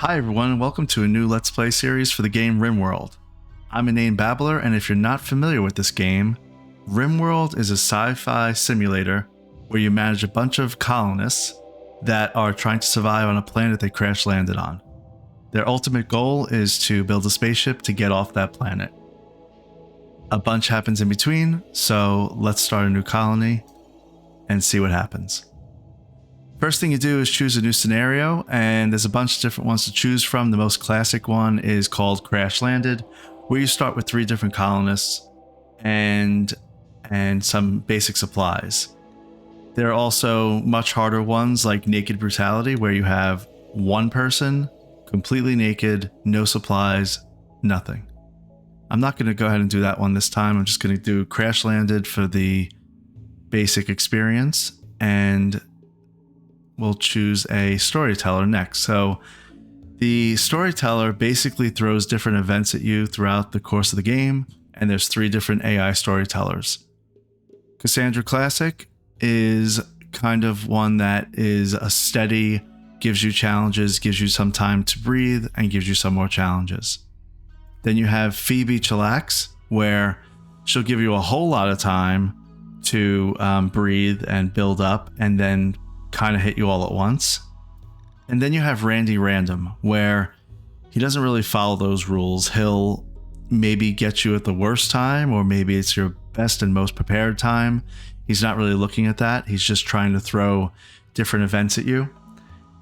Hi everyone, and welcome to a new Let's Play series for the game RimWorld. I'm a name babbler, and if you're not familiar with this game, RimWorld is a sci-fi simulator where you manage a bunch of colonists that are trying to survive on a planet they crash landed on. Their ultimate goal is to build a spaceship to get off that planet. A bunch happens in between, so let's start a new colony and see what happens. First thing you do is choose a new scenario, and there's a bunch of different ones to choose from. The most classic one is called Crash Landed, where you start with 3 different colonists and some basic supplies. There are also much harder ones like Naked Brutality, where you have one person, completely naked, no supplies, nothing. I'm not going to go ahead and do that one this time. I'm just going to do Crash Landed for the basic experience, and we'll choose a storyteller next. So the storyteller basically throws different events at you throughout the course of the game, and there's 3 different AI storytellers. Cassandra Classic is kind of one that is a steady, gives you challenges, gives you some time to breathe, and gives you some more challenges. Then you have Phoebe Chillax, where she'll give you a whole lot of time to breathe and build up, and then kind of hit you all at once. And then you have Randy Random, where he doesn't really follow those rules. He'll maybe get you at the worst time, or maybe it's your best and most prepared time. He's not really looking at that. He's just trying to throw different events at you,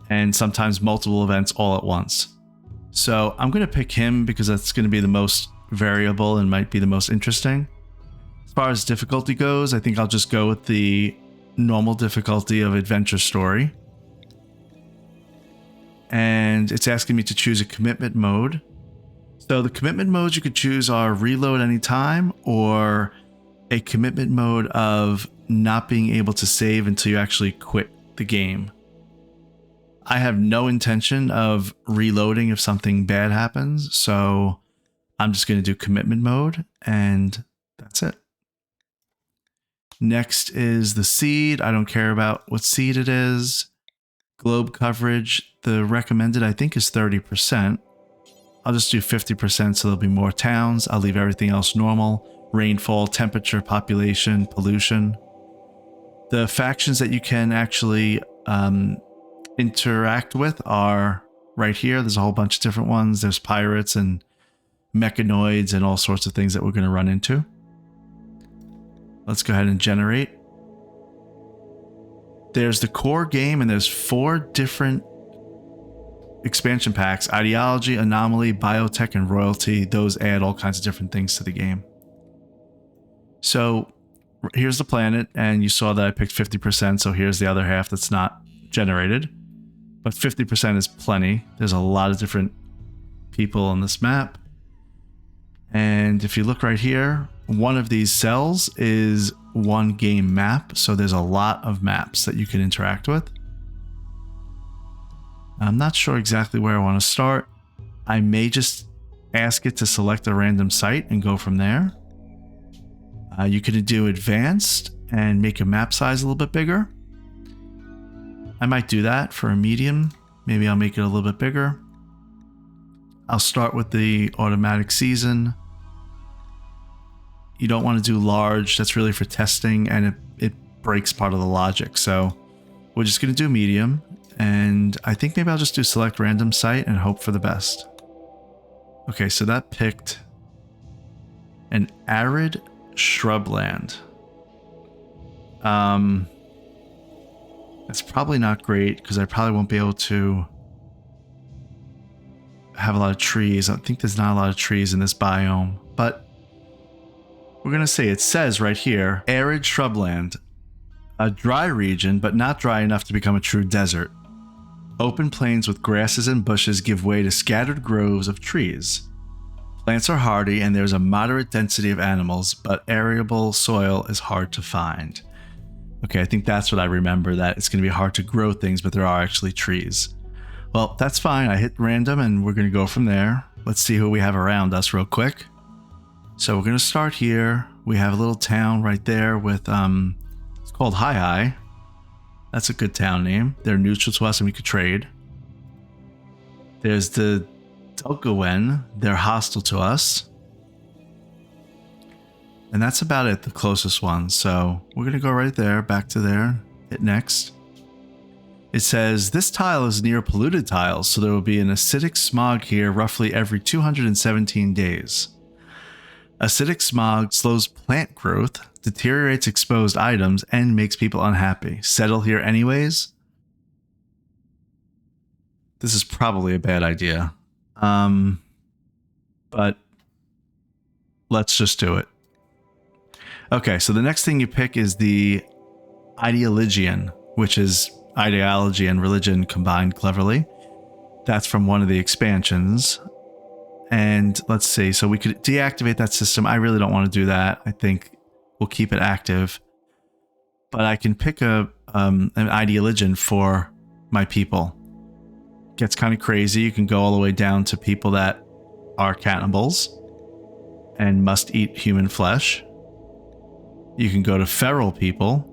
and sometimes multiple events all at once. So I'm going to pick him because that's going to be the most variable and might be the most interesting. As far as difficulty goes, I think I'll just go with the normal difficulty of Adventure Story. And it's asking me to choose a commitment mode. So the commitment modes you could choose are reload anytime, or a commitment mode of not being able to save until you actually quit the game. I have no intention of reloading if something bad happens, so I'm just going to do commitment mode, and that's it. Next is the seed. I don't care about what seed it is. Globe coverage, the recommended I think is 30%. I'll just do 50% so there'll be more towns. I'll leave everything else normal. Rainfall, temperature, population, pollution. The factions that you can actually interact with are right here. There's a whole bunch of different ones. There's pirates and mechanoids and all sorts of things that we're going to run into. Let's go ahead and generate. There's the core game, and there's 4 different expansion packs: Ideology, Anomaly, Biotech, and Royalty. Those add all kinds of different things to the game. So here's the planet, and you saw that I picked 50%, so here's the other half that's not generated. But 50% is plenty. There's a lot of different people on this map. And if you look right here, one of these cells is one game map, so there's a lot of maps that you can interact with. I'm not sure exactly where I want to start. I may just ask it to select a random site and go from there. You can do advanced and make your map size a little bit bigger. I might do that for a medium. Maybe I'll make it a little bit bigger. I'll start with the automatic season. You don't want to do large. That's really for testing, and it breaks part of the logic. So we're just going to do medium, and I think maybe I'll just do select random site and hope for the best. Okay, so that picked an arid shrubland. That's probably not great because I probably won't be able to have a lot of trees. I think there's not a lot of trees in this biome, but we're going to say it says right here, arid shrubland, a dry region, but not dry enough to become a true desert. Open plains with grasses and bushes give way to scattered groves of trees. Plants are hardy, and there's a moderate density of animals, but arable soil is hard to find. Okay, I think that's what I remember, that it's going to be hard to grow things, but there are actually trees. Well, that's fine. I hit random, and we're going to go from there. Let's see who we have around us real quick. So we're going to start here. We have a little town right there with, it's called Hi. That's a good town name. They're neutral to us, and we could trade. There's the Dulgawen. They're hostile to us. And that's about it, the closest one. So we're going to go right there, back to there, hit next. It says, this tile is near polluted tiles, so there will be an acidic smog here roughly every 217 days. Acidic smog slows plant growth, deteriorates exposed items, and makes people unhappy. Settle here anyways? This is probably a bad idea. But let's just do it. Okay, so the next thing you pick is the Ideoligion, which is ideology and religion combined cleverly. That's from one of the expansions. And let's see, so we could deactivate that system. I really don't want to do that. I think we'll keep it active. But I can pick an Ideoligion for my people. Gets kind of crazy. You can go all the way down to people that are cannibals and must eat human flesh. You can go to feral people,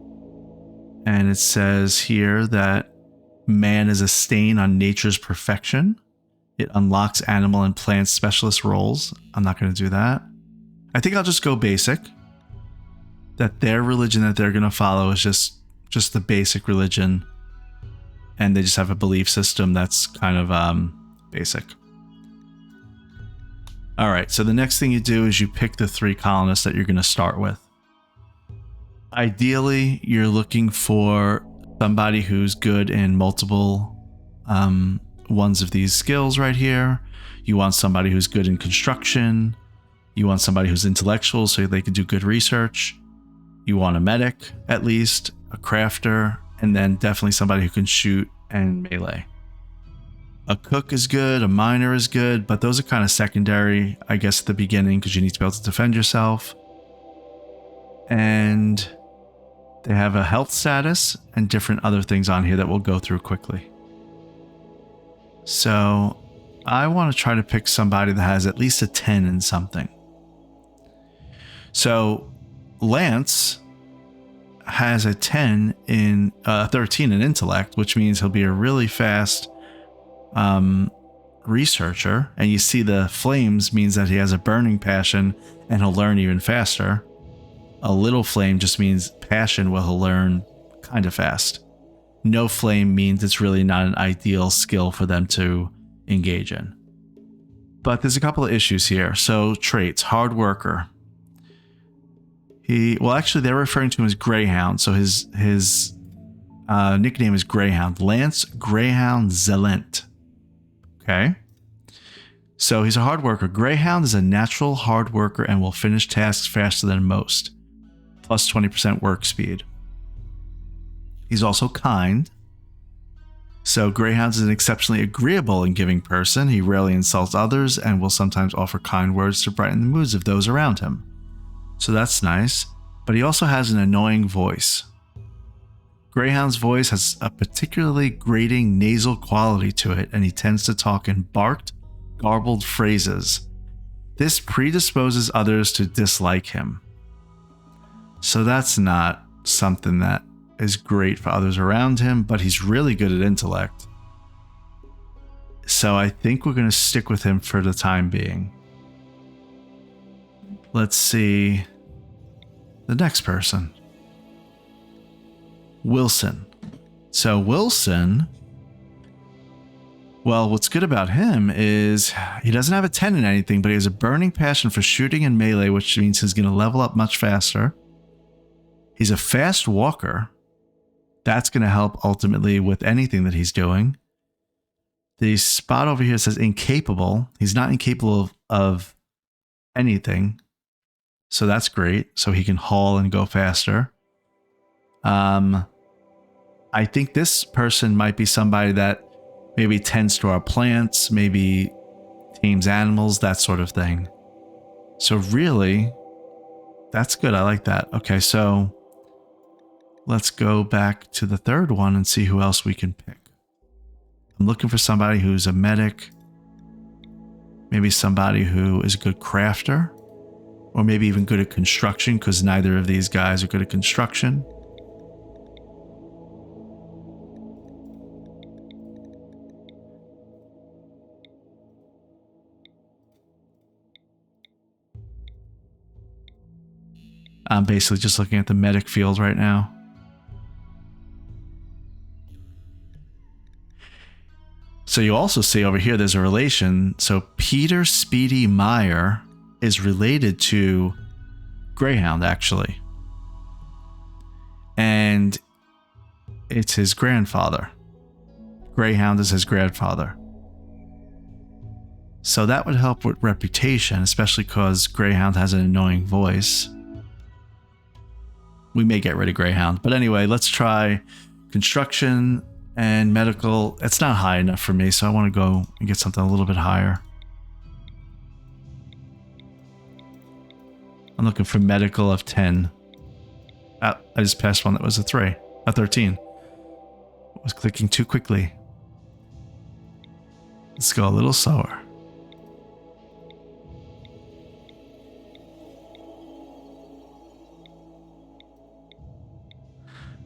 and it says here that man is a stain on nature's perfection. It unlocks animal and plant specialist roles. I'm not going to do that. I think I'll just go basic. That their religion that they're going to follow is just the basic religion, and they just have a belief system that's kind of basic. All right, so the next thing you do is you pick the 3 colonists that you're going to start with. Ideally, you're looking for somebody who's good in multiple ones of these skills right here. You want somebody who's good in construction. You want somebody who's intellectual so they can do good research. You want a medic, at least, a crafter, and then definitely somebody who can shoot and melee. A cook is good, a miner is good, but those are kind of secondary, I guess, at the beginning because you need to be able to defend yourself. And they have a health status and different other things on here that we'll go through quickly. So I want to try to pick somebody that has at least a 10 in something. So Lance has a 10 in 13 in intellect, which means he'll be a really fast researcher. And you see the flames means that he has a burning passion and he'll learn even faster. A little flame just means passion, where he'll learn kind of fast. No flame means it's really not an ideal skill for them to engage in. But there's a couple of issues here. So traits, hard worker. Actually they're referring to him as Greyhound. So his nickname is Greyhound. Lance Greyhound Zelent. Okay. So he's a hard worker. Greyhound is a natural hard worker and will finish tasks faster than most. Plus 20% work speed. He's also kind. So Greyhound is an exceptionally agreeable and giving person. He rarely insults others and will sometimes offer kind words to brighten the moods of those around him. So that's nice. But he also has an annoying voice. Greyhound's voice has a particularly grating nasal quality to it, and he tends to talk in barked, garbled phrases. This predisposes others to dislike him. So that's not something that is great for others around him, but he's really good at intellect. So I think we're going to stick with him for the time being. Let's see the next person. Wilson. So Wilson, well, what's good about him is he doesn't have a 10 in anything, but he has a burning passion for shooting and melee, which means he's going to level up much faster. He's a fast walker. That's going to help ultimately with anything that he's doing. The spot over here says incapable. He's not incapable of anything. So that's great. So he can haul and go faster. I think this person might be somebody that maybe tends to our plants, maybe tames animals, that sort of thing. So really, that's good. I like that. Okay, so let's go back to the third one and see who else we can pick. I'm looking for somebody who's a medic, maybe somebody who is a good crafter, or maybe even good at construction, because neither of these guys are good at construction. I'm basically just looking at the medic field right now. So you also see over here there's a relation. So Peter Speedy Meyer is related to Greyhound, actually. And it's his grandfather. Greyhound is his grandfather. So that would help with reputation, especially because Greyhound has an annoying voice. We may get rid of Greyhound. But anyway, let's try construction and medical. It's not high enough for me, so I want to go and get something a little bit higher. I'm looking for medical of 10. I just passed one that was a 13. I was clicking too quickly. Let's go a little slower.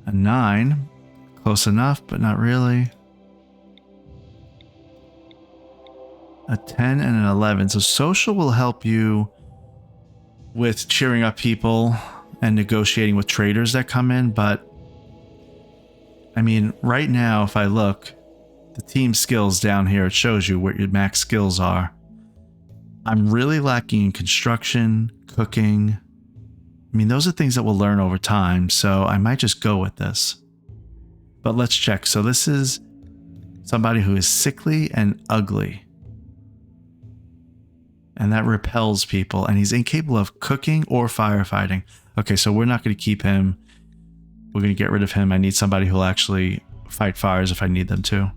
A 9. Close enough, but not really. A 10 and an 11. So social will help you with cheering up people and negotiating with traders that come in, but I mean, right now, if I look, the team skills down here, it shows you what your max skills are. I'm really lacking in construction, cooking. I mean, those are things that we'll learn over time, so I might just go with this. But let's check. So this is somebody who is sickly and ugly. And that repels people, and he's incapable of cooking or firefighting. Okay, so we're not going to keep him. We're going to get rid of him. I need somebody who'll actually fight fires if I need them to.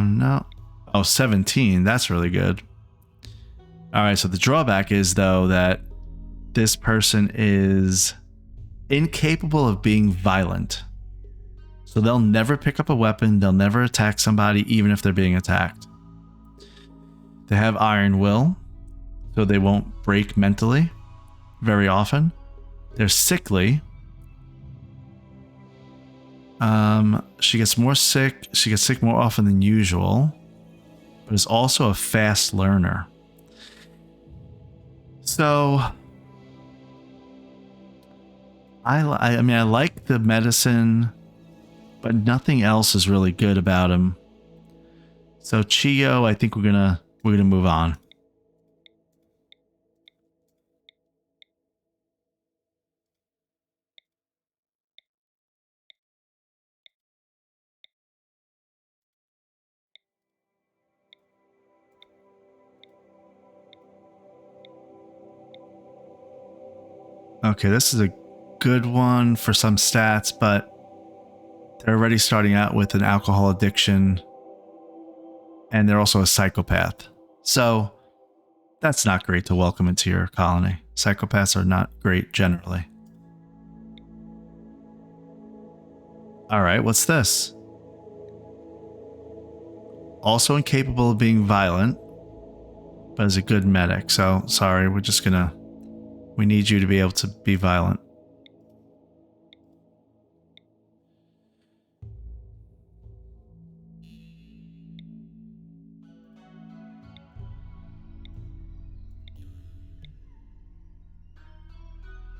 No. Oh, 17. That's really good. All right, so the drawback is, though, that this person is incapable of being violent. So they'll never pick up a weapon. They'll never attack somebody, even if they're being attacked. They have iron will, so they won't break mentally very often. They're sickly. She gets more sick. She gets sick more often than usual, but is also a fast learner. So I mean, I like the medicine, but nothing else is really good about him. So Chio, I think we're gonna move on. Okay, this is a good one for some stats, but they're already starting out with an alcohol addiction, and they're also a psychopath. So that's not great to welcome into your colony. Psychopaths are not great generally. All right, what's this? Also incapable of being violent, but is a good medic. So sorry, we need you to be able to be violent.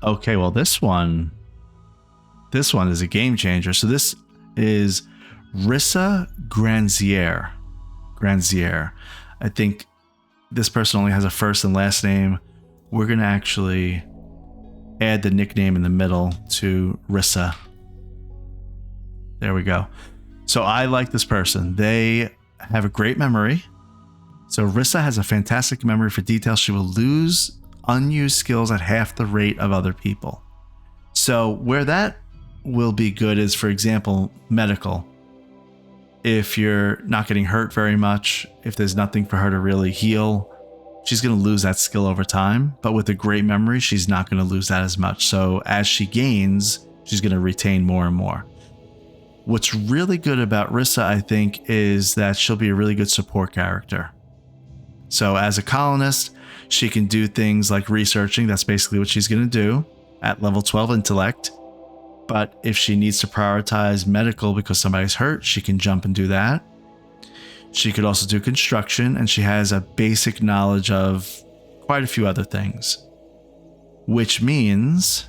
Okay, well this one is a game changer. So this is Rissa Granzier. I think this person only has a first and last name. We're going to actually add the nickname in the middle to Rissa. There we go. So I like this person. They have a great memory. So Rissa has a fantastic memory for details. She will lose unused skills at half the rate of other people. So where that will be good is, for example, medical. If you're not getting hurt very much, if there's nothing for her to really heal, she's going to lose that skill over time. But with a great memory, she's not going to lose that as much. So as she gains, she's going to retain more and more. What's really good about Rissa, I think, is that she'll be a really good support character. So as a colonist, she can do things like researching. That's basically what she's going to do at level 12 intellect. But if she needs to prioritize medical because somebody's hurt, she can jump and do that. She could also do construction, and she has a basic knowledge of quite a few other things. Which means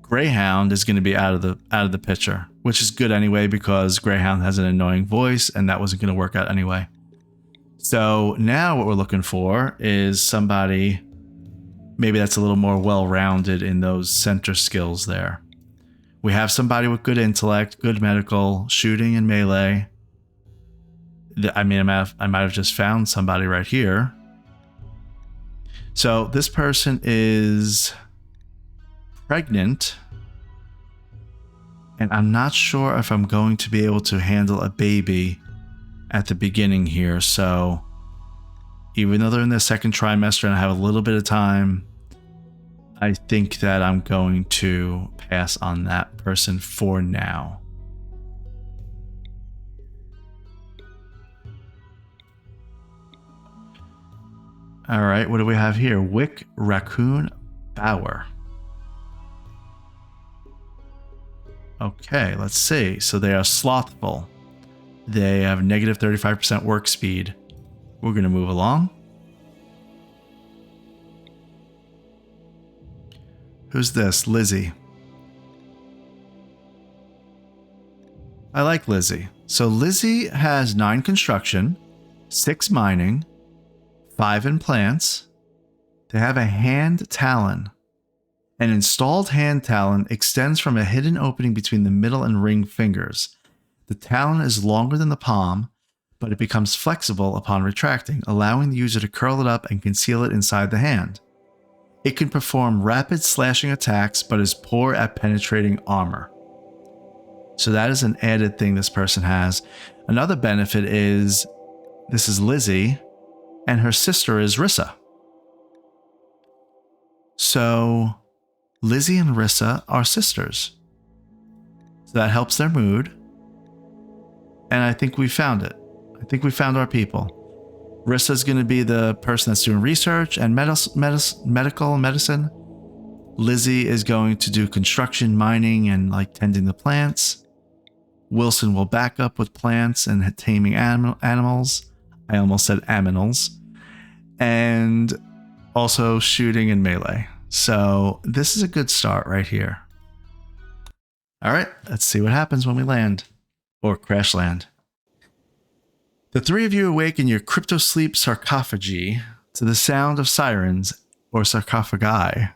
Greyhound is going to be out of the picture, which is good anyway because Greyhound has an annoying voice and that wasn't going to work out anyway. So now what we're looking for is somebody maybe that's a little more well-rounded in those center skills there. We have somebody with good intellect, good medical, shooting and melee. I mean, I might have just found somebody right here. So this person is pregnant, and I'm not sure if I'm going to be able to handle a baby at the beginning here. So even though they're in their second trimester and I have a little bit of time, I think that I'm going to pass on that person for now. All right, what do we have here? Wick Raccoon Bower. Okay, let's see. So they are slothful. They have negative 35% work speed. We're going to move along. Who's this? Lizzie. I like Lizzie. So Lizzie has 9 construction, 6 mining, 5 in plants. They have a hand talon. An installed hand talon extends from a hidden opening between the middle and ring fingers. The talon is longer than the palm, but it becomes flexible upon retracting, allowing the user to curl it up and conceal it inside the hand. It can perform rapid slashing attacks, but is poor at penetrating armor. So that is an added thing this person has. Another benefit is, this is Lizzie, and her sister is Rissa. So Lizzie and Rissa are sisters. So that helps their mood. And I think we found it. I think we found our people. Rissa's going to be the person that's doing research and medical medicine. Lizzie is going to do construction, mining, and like tending the plants. Wilson will back up with plants and taming animals. I almost said aminals. And also shooting and melee. So this is a good start right here. All right, let's see what happens when we land. Or crash land. The 3 of you awake in your crypto-sleep sarcophagi to the sound of sirens, or sarcophagi,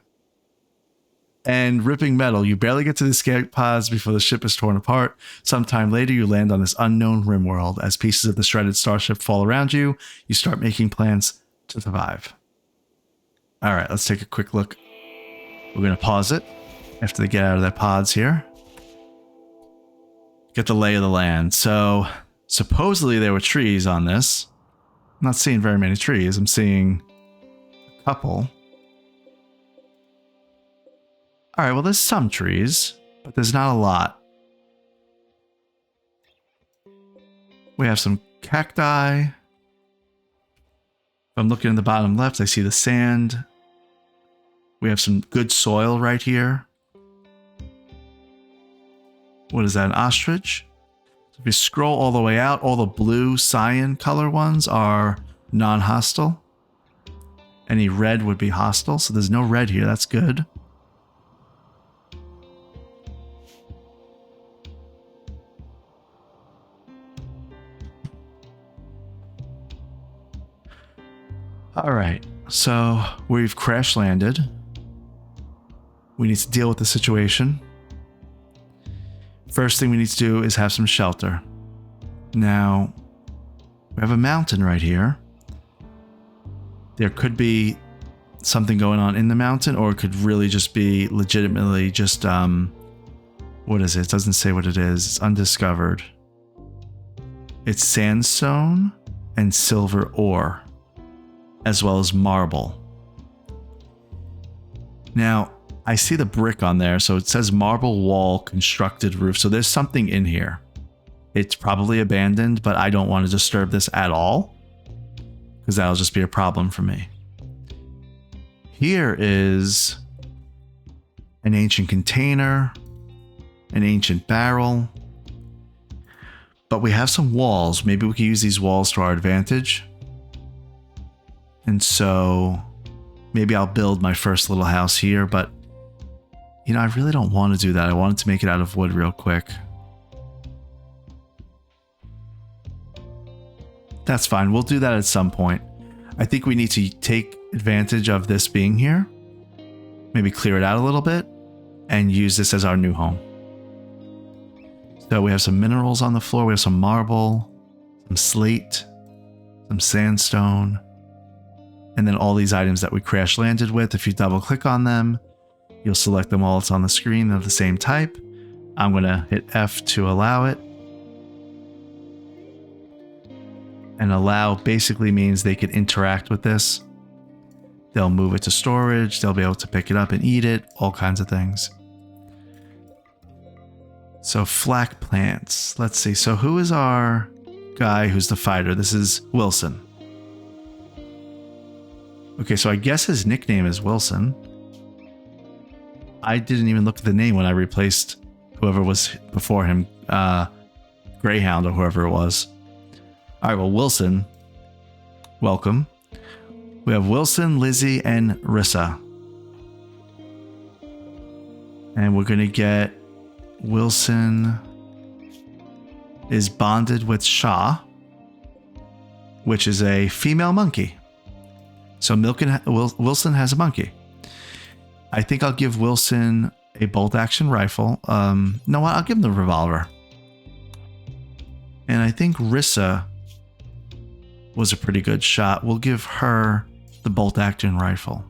and ripping metal. You barely get to the escape pods before the ship is torn apart. Sometime later, you land on this unknown RimWorld. As pieces of the shredded starship fall around you, you start making plans to survive. All right, let's take a quick look. We're going to pause it after they get out of their pods here. Get the lay of the land. So supposedly there were trees on this. I'm not seeing very many trees. I'm seeing a couple. All right, well, there's some trees, but there's not a lot. We have some cacti. If I'm looking in the bottom left, I see the sand. We have some good soil right here. What is that, an ostrich? So if you scroll all the way out, all the blue cyan color ones are non-hostile. Any red would be hostile, so there's no red here. That's good. All right, so we've crash landed. We need to deal with the situation. First thing we need to do is have some shelter. Now, we have a mountain right here. There could be something going on in the mountain, or it could really just be legitimately just, what is it? It doesn't say what it is. It's undiscovered. It's sandstone and silver ore, as well as marble. Now, I see the brick on there, so it says marble wall constructed roof. So there's something in here. It's probably abandoned, but I don't want to disturb this at all, because that'll just be a problem for me. Here is an ancient container, an ancient barrel. But we have some walls. Maybe we can use these walls to our advantage. And so maybe I'll build my first little house here, but you know, I really don't want to do that. I wanted to make it out of wood real quick. That's fine. We'll do that at some point. I think we need to take advantage of this being here. Maybe clear it out a little bit and use this as our new home. So we have some minerals on the floor. We have some marble, some slate, some sandstone, and then all these items that we crash landed with. If you double click on them, you'll select them all. It's on the screen. They're the same type. I'm going to hit F to allow it. And allow basically means they can interact with this. They'll move it to storage. They'll be able to pick it up and eat it. All kinds of things. So flack plants. Let's see. So who is our guy who's the fighter? This is Wilson. Okay, so I guess his nickname is Wilson. I didn't even look at the name when I replaced whoever was before him. Greyhound or whoever it was. All right, well, Wilson, welcome. We have Wilson, Lizzie, and Rissa. And we're going to get Wilson is bonded with Shah, which is a female monkey. So Wilson has a monkey. I think I'll give Wilson a bolt action rifle. No, I'll give him the revolver. And I think Rissa was a pretty good shot. We'll give her the bolt action rifle.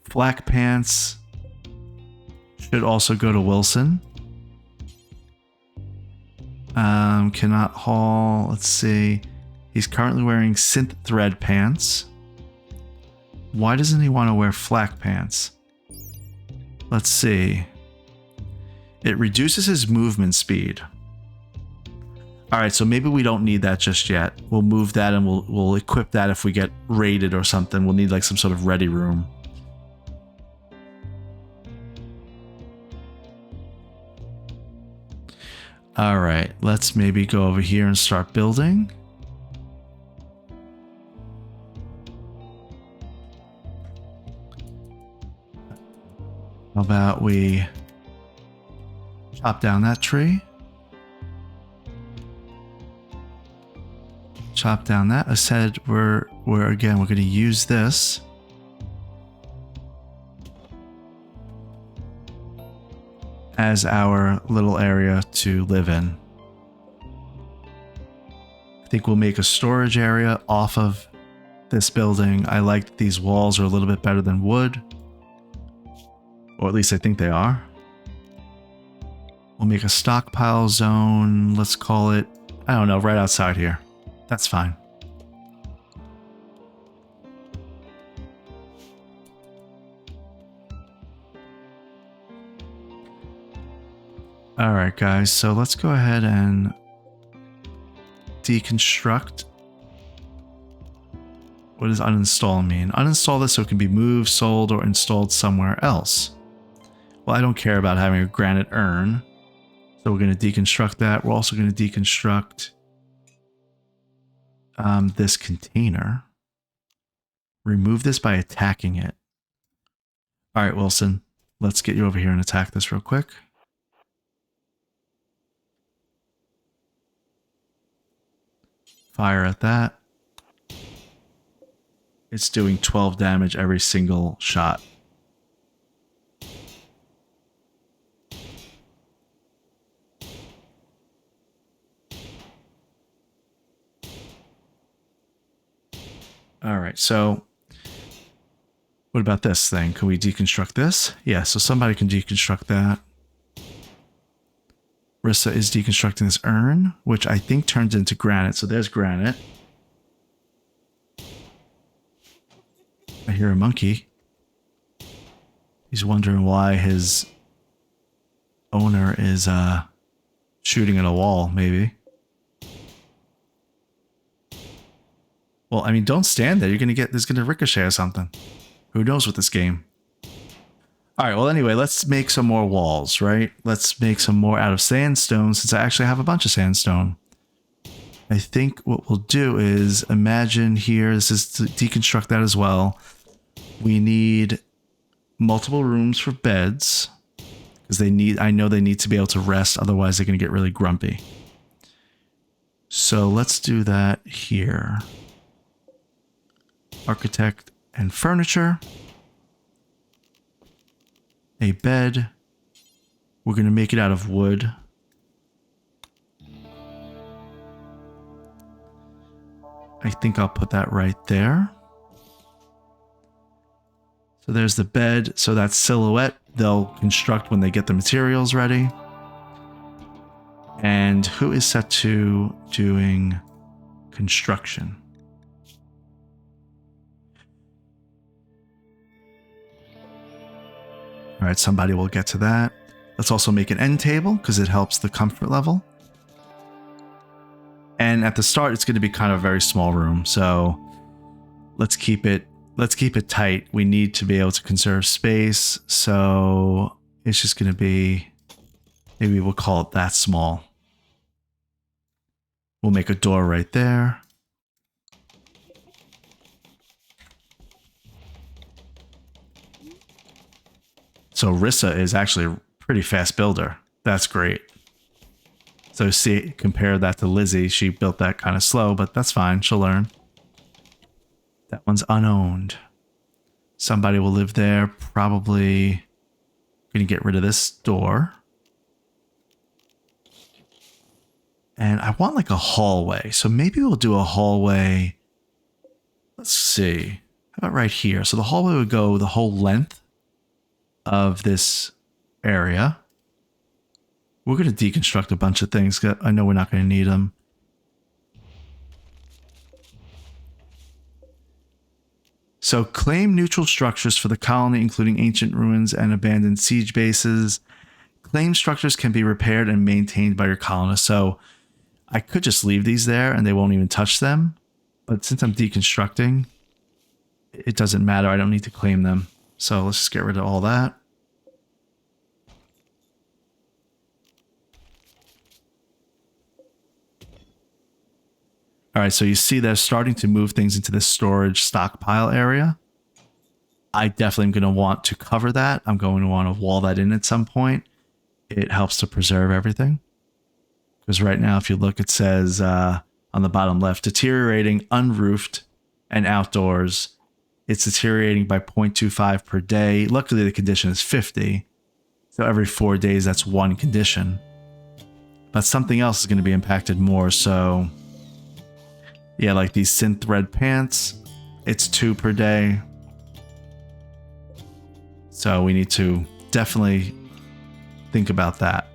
Flak pants should also go to Wilson. Cannot haul. Let's see. He's currently wearing synth thread pants. Why doesn't he want to wear flak pants? Let's see. It reduces his movement speed. All right, so maybe we don't need that just yet. We'll move that and we'll equip that if we get raided or something. We'll need like some sort of ready room. All right, let's maybe go over here and start building. How about we chop down that tree? Chop down that. I said we're going to use this as our little area to live in. I think we'll make a storage area off of this building. I like that these walls are a little bit better than wood, or at least I think they are. We'll make a stockpile zone. Let's call it, I don't know, right outside here. That's fine. All right, guys. So let's go ahead and deconstruct. What does uninstall mean? Uninstall this so it can be moved, sold, or installed somewhere else. Well, I don't care about having a granite urn. So we're going to deconstruct that. We're also going to deconstruct this container. Remove this by attacking it. All right, Wilson, let's get you over here and attack this real quick. Fire at that. It's doing 12 damage every single shot. All right, so what about this thing? Can we deconstruct this? Yeah, so somebody can deconstruct that. Rissa is deconstructing this urn, which I think turns into granite. So there's granite. I hear a monkey. He's wondering why his owner is shooting at a wall, maybe. Well, I mean, don't stand there. You're gonna get, there's gonna ricochet or something. Who knows with this game? All right, well, anyway, let's make some more walls, right? Let's make some more out of sandstone since I actually have a bunch of sandstone. I think what we'll do is imagine here, this is to deconstruct that as well. We need multiple rooms for beds because I know they need to be able to rest. Otherwise, they're going to get really grumpy. So let's do that here. Architect and furniture. A bed. We're going to make it out of wood. I think I'll put that right there. So there's the bed. So that's silhouette. They'll construct when they get the materials ready. And who is set to doing construction? All right, somebody will get to that. Let's also make an end table because it helps the comfort level. And at the start, it's going to be kind of a very small room. So let's keep it tight. We need to be able to conserve space. So it's just going to be, maybe we'll call it that small. We'll make a door right there. So Rissa is actually a pretty fast builder. That's great. So see, compare that to Lizzie. She built that kind of slow, but that's fine. She'll learn. That one's unowned. Somebody will live there. Probably going to get rid of this door. And I want like a hallway. So maybe we'll do a hallway. Let's see. How about right here? So the hallway would go the whole length of this area. We're going to deconstruct a bunch of things. I know we're not going to need them. So claim neutral structures for the colony, including ancient ruins and abandoned siege bases. Claim structures can be repaired and maintained by your colonists. So I could just leave these there and they won't even touch them. But since I'm deconstructing, it doesn't matter. I don't need to claim them. So let's just get rid of all that. All right, so you see they're starting to move things into this storage stockpile area. I definitely am going to want to cover that. I'm going to want to wall that in at some point. It helps to preserve everything. Because right now, if you look, it says on the bottom left, deteriorating, unroofed, and outdoors. It's deteriorating by 0.25 per day. Luckily, the condition is 50. So every 4 days, that's one condition. But something else is going to be impacted more. So yeah, like these synth red pants, it's 2 per day. So we need to definitely think about that.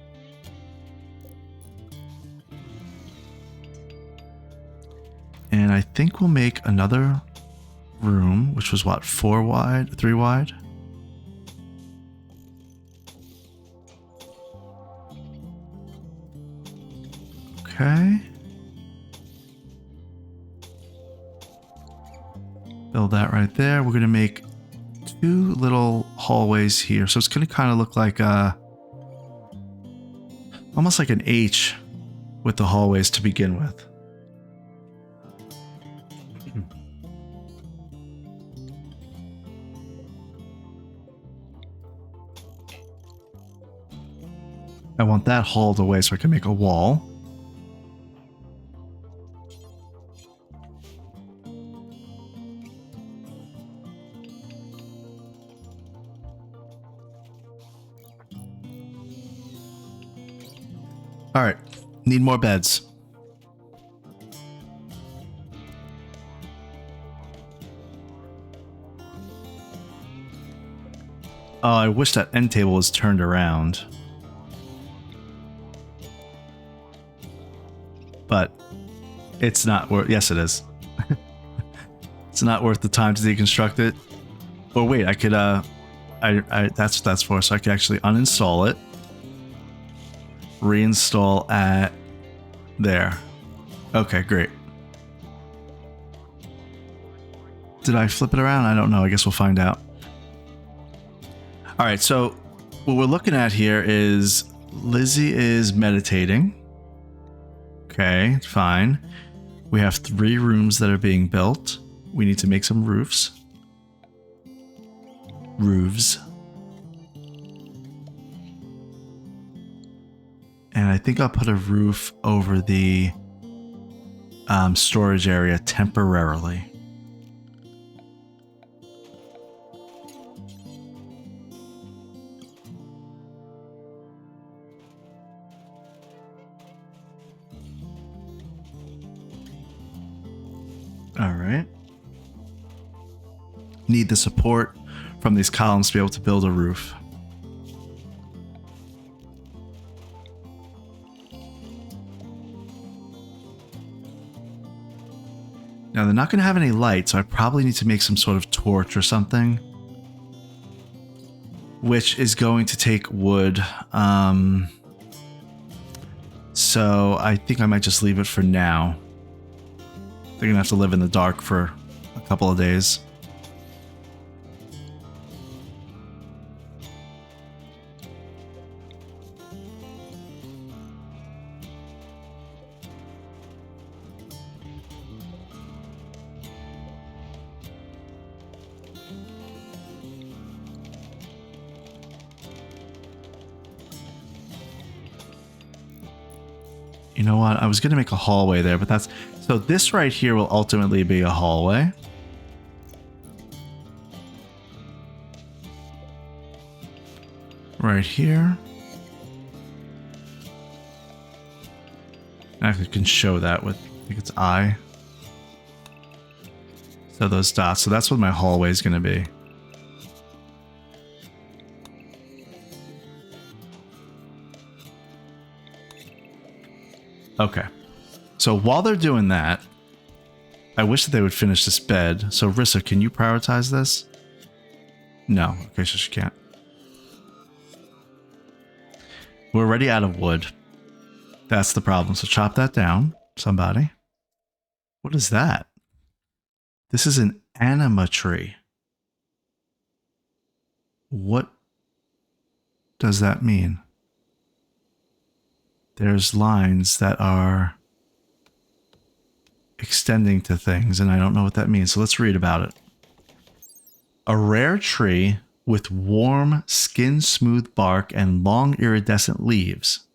And I think we'll make another room, which was what, 4 wide, 3 wide? Okay. Build that right there. We're going to make 2 little hallways here. So it's going to kind of look like almost like an H with the hallways to begin with. I want that hauled away so I can make a wall. All right, need more beds. Oh, I wish that end table was turned around. But it's not worth, yes it is. It's not worth the time to deconstruct it. Or wait, I could, that's what that's for, so I could actually uninstall it. Reinstall at there. Okay, great. Did I flip it around? I don't know. I guess we'll find out. All right, so what we're looking at here is Lizzie is meditating. Okay, fine. We have 3 rooms that are being built. We need to make some roofs. Roofs. And I think I'll put a roof over the storage area temporarily. All right. Need the support from these columns to be able to build a roof. Now they're not going to have any light, so I probably need to make some sort of torch or something, which is going to take wood. So I think I might just leave it for now. They're going to have to live in the dark for a couple of days. You know what? I was going to make a hallway there, but that's... So this right here will ultimately be a hallway. Right here. I can show that with, I think it's I. So those dots. So that's what my hallway is going to be. Okay. So while they're doing that, I wish that they would finish this bed. So Rissa, can you prioritize this? No. Okay, so she can't. We're already out of wood. That's the problem. So chop that down, somebody. What is that? This is an Anima Tree. What does that mean? There's lines that are extending to things, and I don't know what that means. So let's read about it. A rare tree with warm, skin-smooth bark and long iridescent leaves.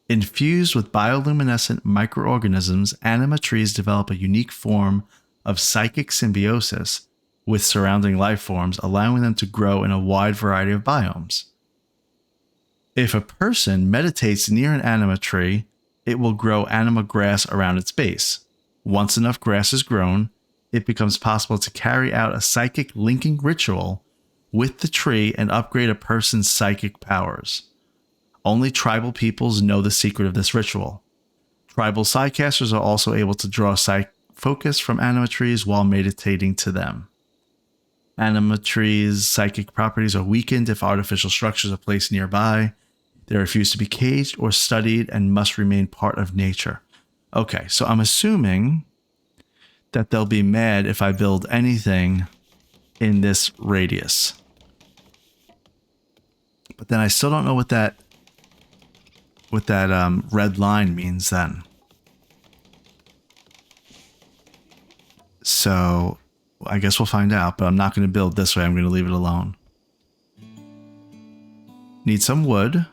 Infused with bioluminescent microorganisms, anima trees develop a unique form of psychic symbiosis with surrounding life forms, allowing them to grow in a wide variety of biomes. If a person meditates near an anima tree, it will grow anima grass around its base. Once enough grass is grown, it becomes possible to carry out a psychic linking ritual with the tree and upgrade a person's psychic powers. Only tribal peoples know the secret of this ritual. Tribal psycasters are also able to draw psychic focus from anima trees while meditating to them. Anima trees' psychic properties are weakened if artificial structures are placed nearby. They refuse to be caged or studied and must remain part of nature. Okay, so I'm assuming that they'll be mad if I build anything in this radius. But then I still don't know what that red line means then. So I guess we'll find out, but I'm not going to build this way. I'm going to leave it alone. Need some wood.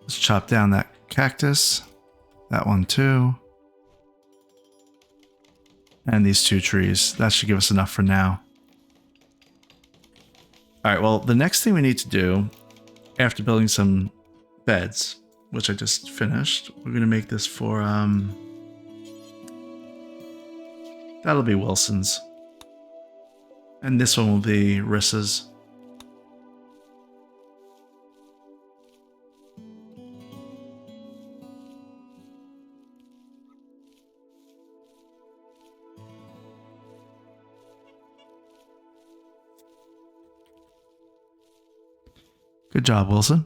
Let's chop down that cactus. That one too. And these 2 trees. That should give us enough for now. Alright, well, the next thing we need to do, after building some beds, which I just finished, we're going to make this for, that'll be Wilson's. And this one will be Rissa's. Good job, Wilson.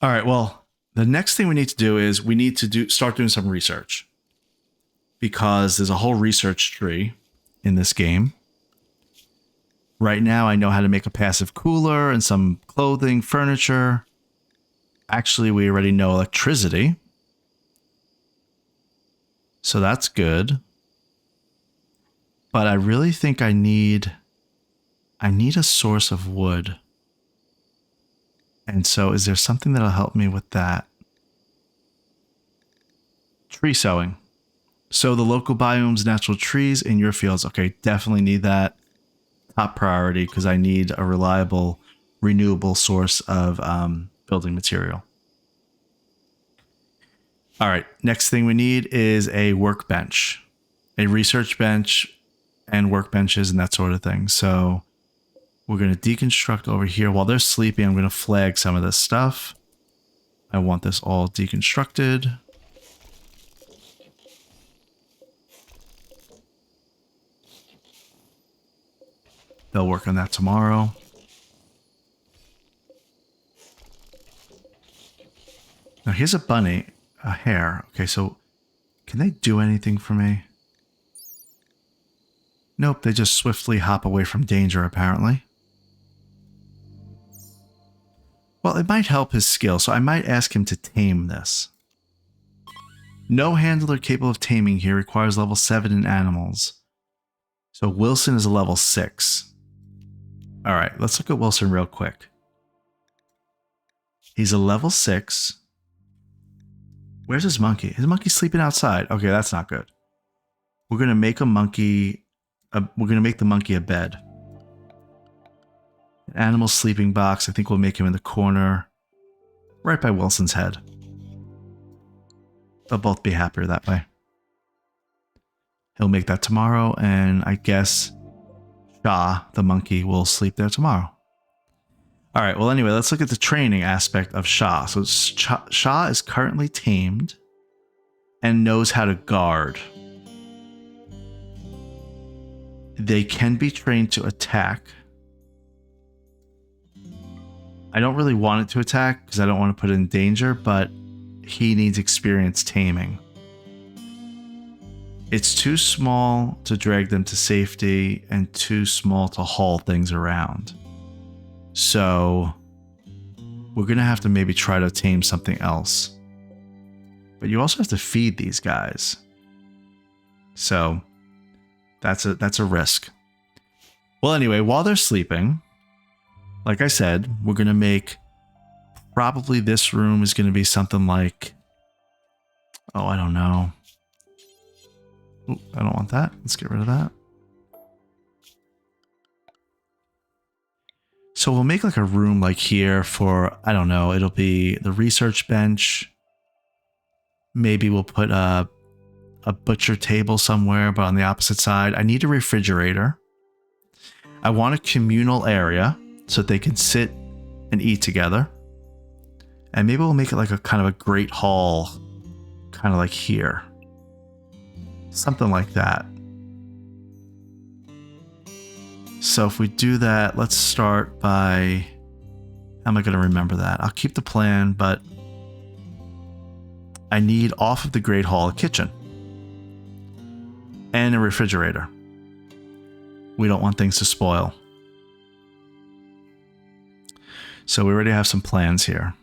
All right, well, The next thing we need to do is we need to start doing some research, because there's a whole research tree in this game. Right now, I know how to make a passive cooler and some clothing, furniture. Actually, we already know electricity. So that's good. But I really think I need a source of wood. And so is there something that'll help me with that? Tree sowing. Sow the local biomes, natural trees in your fields. Okay, definitely need that. Top priority, because I need a reliable, renewable source of building material. All right, next thing we need is a workbench, a research bench, and workbenches and that sort of thing. So we're going to deconstruct over here. While they're sleeping, I'm going to flag some of this stuff. I want this all deconstructed. They'll work on that tomorrow. Now here's a bunny, a hare. Okay, so can they do anything for me? Nope, they just swiftly hop away from danger, apparently. Well, it might help his skill, so I might ask him to tame this. No handler capable of taming here, requires level 7 in animals. So Wilson is a level 6. All right, let's look at Wilson real quick. He's a level 6. Where's his monkey? His monkey's sleeping outside. Okay, that's not good. We're gonna make a monkey. We're gonna make the monkey a bed. An animal sleeping box. I think we'll make him in the corner, right by Wilson's head. They'll both be happier that way. He'll make that tomorrow, and I guess Shah, the monkey, will sleep there tomorrow. All right, well, anyway, let's look at the training aspect of Shah. So Shah is currently tamed and knows how to guard. They can be trained to attack. I don't really want it to attack because I don't want to put it in danger, but he needs experience taming. It's too small to drag them to safety and too small to haul things around. So we're going to have to maybe try to tame something else. But you also have to feed these guys. So that's a risk. Well, anyway, while they're sleeping, like I said, we're going to make, probably this room is going to be something like, oh, I don't know. Ooh, I don't want that. Let's get rid of that. So we'll make like a room like here for, I don't know, it'll be the research bench. Maybe we'll put a butcher table somewhere, but on the opposite side. I need a refrigerator. I want a communal area so that they can sit and eat together. And maybe we'll make it like a kind of a great hall, kind of like here. Something like that. So if we do that, let's start by, how am I going to remember that? I'll keep the plan, but I need off of the Great Hall a kitchen and a refrigerator. We don't want things to spoil. So we already have some plans here.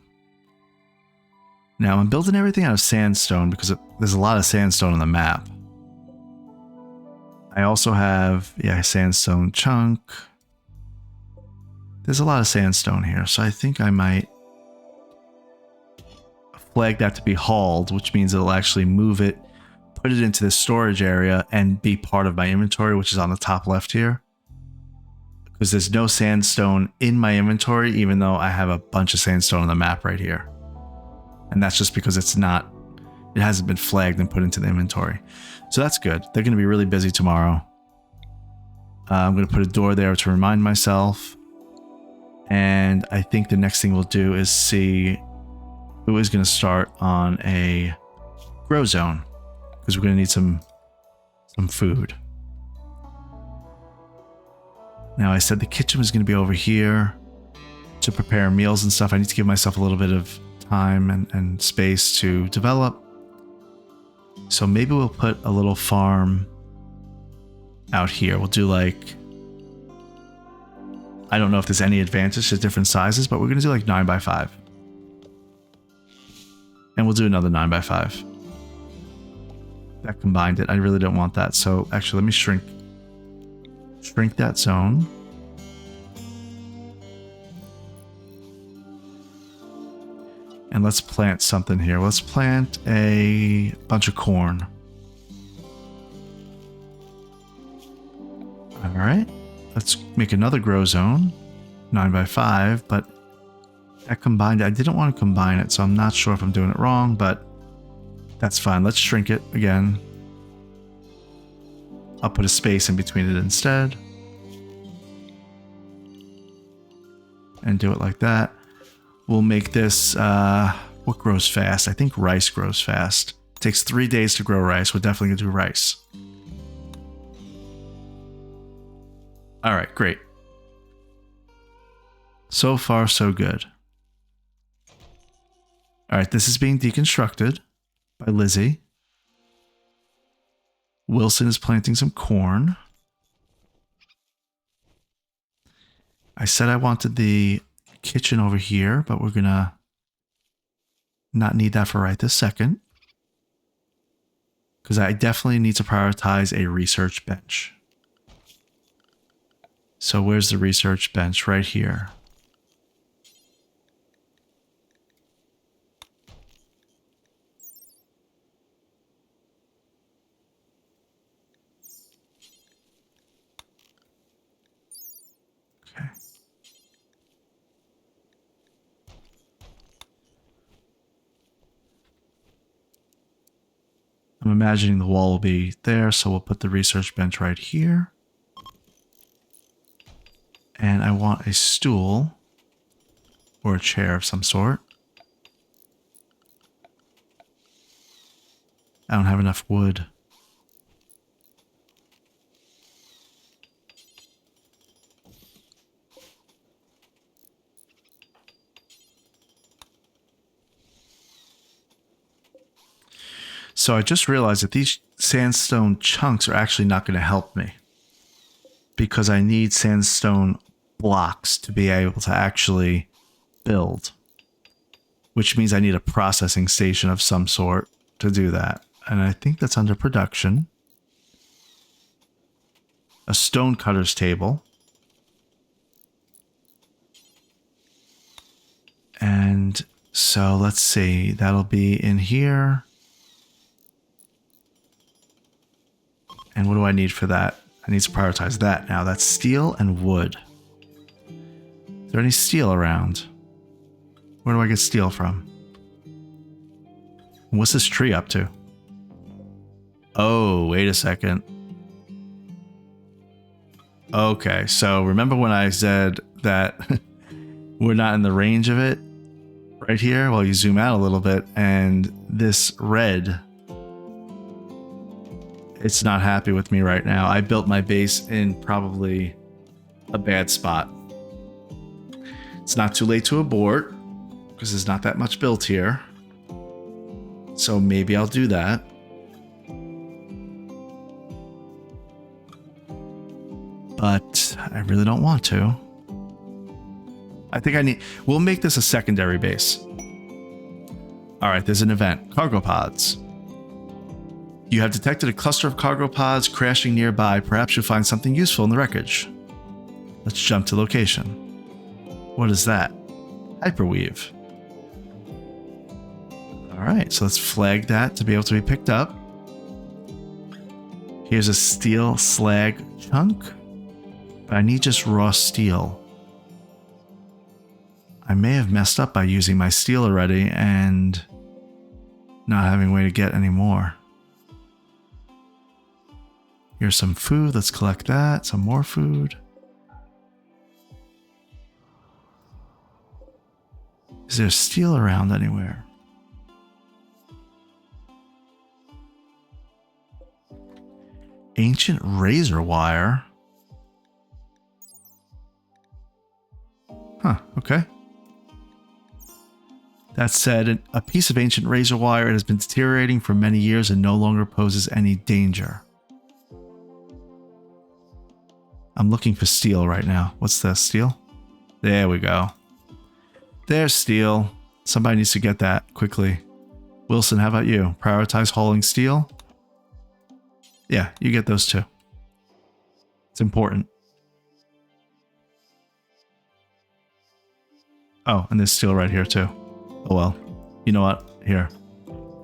Now I'm building everything out of sandstone because there's a lot of sandstone on the map. I also have, a sandstone chunk. There's a lot of sandstone here, so I think I might flag that to be hauled, which means it'll actually move it, put it into the storage area, and be part of my inventory, which is on the top left here. Because there's no sandstone in my inventory, even though I have a bunch of sandstone on the map right here. And that's just because it hasn't been flagged and put into the inventory. So that's good. They're going to be really busy tomorrow. I'm going to put a door there to remind myself. And I think the next thing we'll do is see who is going to start on a grow zone, because we're going to need some food. Now, I said the kitchen was going to be over here to prepare meals and stuff. I need to give myself a little bit of time and space to develop. So maybe we'll put a little farm out here. We'll do like, I don't know if there's any advantage to different sizes, but we're going to do like 9x5. And we'll do another 9x5. That combined it. I really don't want that. So actually, let me shrink that zone. And let's plant something here. Let's plant a bunch of corn. All right. Let's make another grow zone. 9x5, but that combined, I didn't want to combine it, so I'm not sure if I'm doing it wrong, but that's fine. Let's shrink it again. I'll put a space in between it instead. And do it like that. We'll make this, what grows fast? I think rice grows fast. It takes 3 days to grow rice. We're definitely going to do rice. All right, great. So far, so good. All right, this is being deconstructed by Lizzie. Wilson is planting some corn. I said I wanted the kitchen over here, but we're gonna not need that for right this second, because I definitely need to prioritize a research bench. So where's the research bench? Right here. Okay. I'm imagining the wall will be there, so we'll put the research bench right here. And I want a stool or a chair of some sort. I don't have enough wood. So I just realized that these sandstone chunks are actually not going to help me, because I need sandstone blocks to be able to actually build, which means I need a processing station of some sort to do that. And I think that's under production. A stone cutter's table. And so let's see, that'll be in here. And what do I need for that? I need to prioritize that now. That's steel and wood. Is there any steel around? Where do I get steel from? What's this tree up to? Oh, wait a second. Okay, so remember when I said that we're not in the range of it? Right here? Well, you zoom out a little bit, and this red, it's not happy with me right now. I built my base in probably a bad spot. It's not too late to abort, because there's not that much built here. So maybe I'll do that. But I really don't want to. I think we'll make this a secondary base. All right, there's an event. Cargo pods. You have detected a cluster of cargo pods crashing nearby. Perhaps you'll find something useful in the wreckage. Let's jump to location. What is that? Hyperweave. All right, so let's flag that to be able to be picked up. Here's a steel slag chunk. But I need just raw steel. I may have messed up by using my steel already and not having a way to get any more. Here's some food. Let's collect that. Some more food. Is there steel around anywhere? Ancient razor wire. Huh, okay. That said, a piece of ancient razor wire. It has been deteriorating for many years and no longer poses any danger. I'm looking for steel right now. What's this? Steel? There we go. There's steel. Somebody needs to get that quickly. Wilson, how about you? Prioritize hauling steel? Yeah, you get those too. It's important. Oh, and there's steel right here too. Oh well. You know what? Here.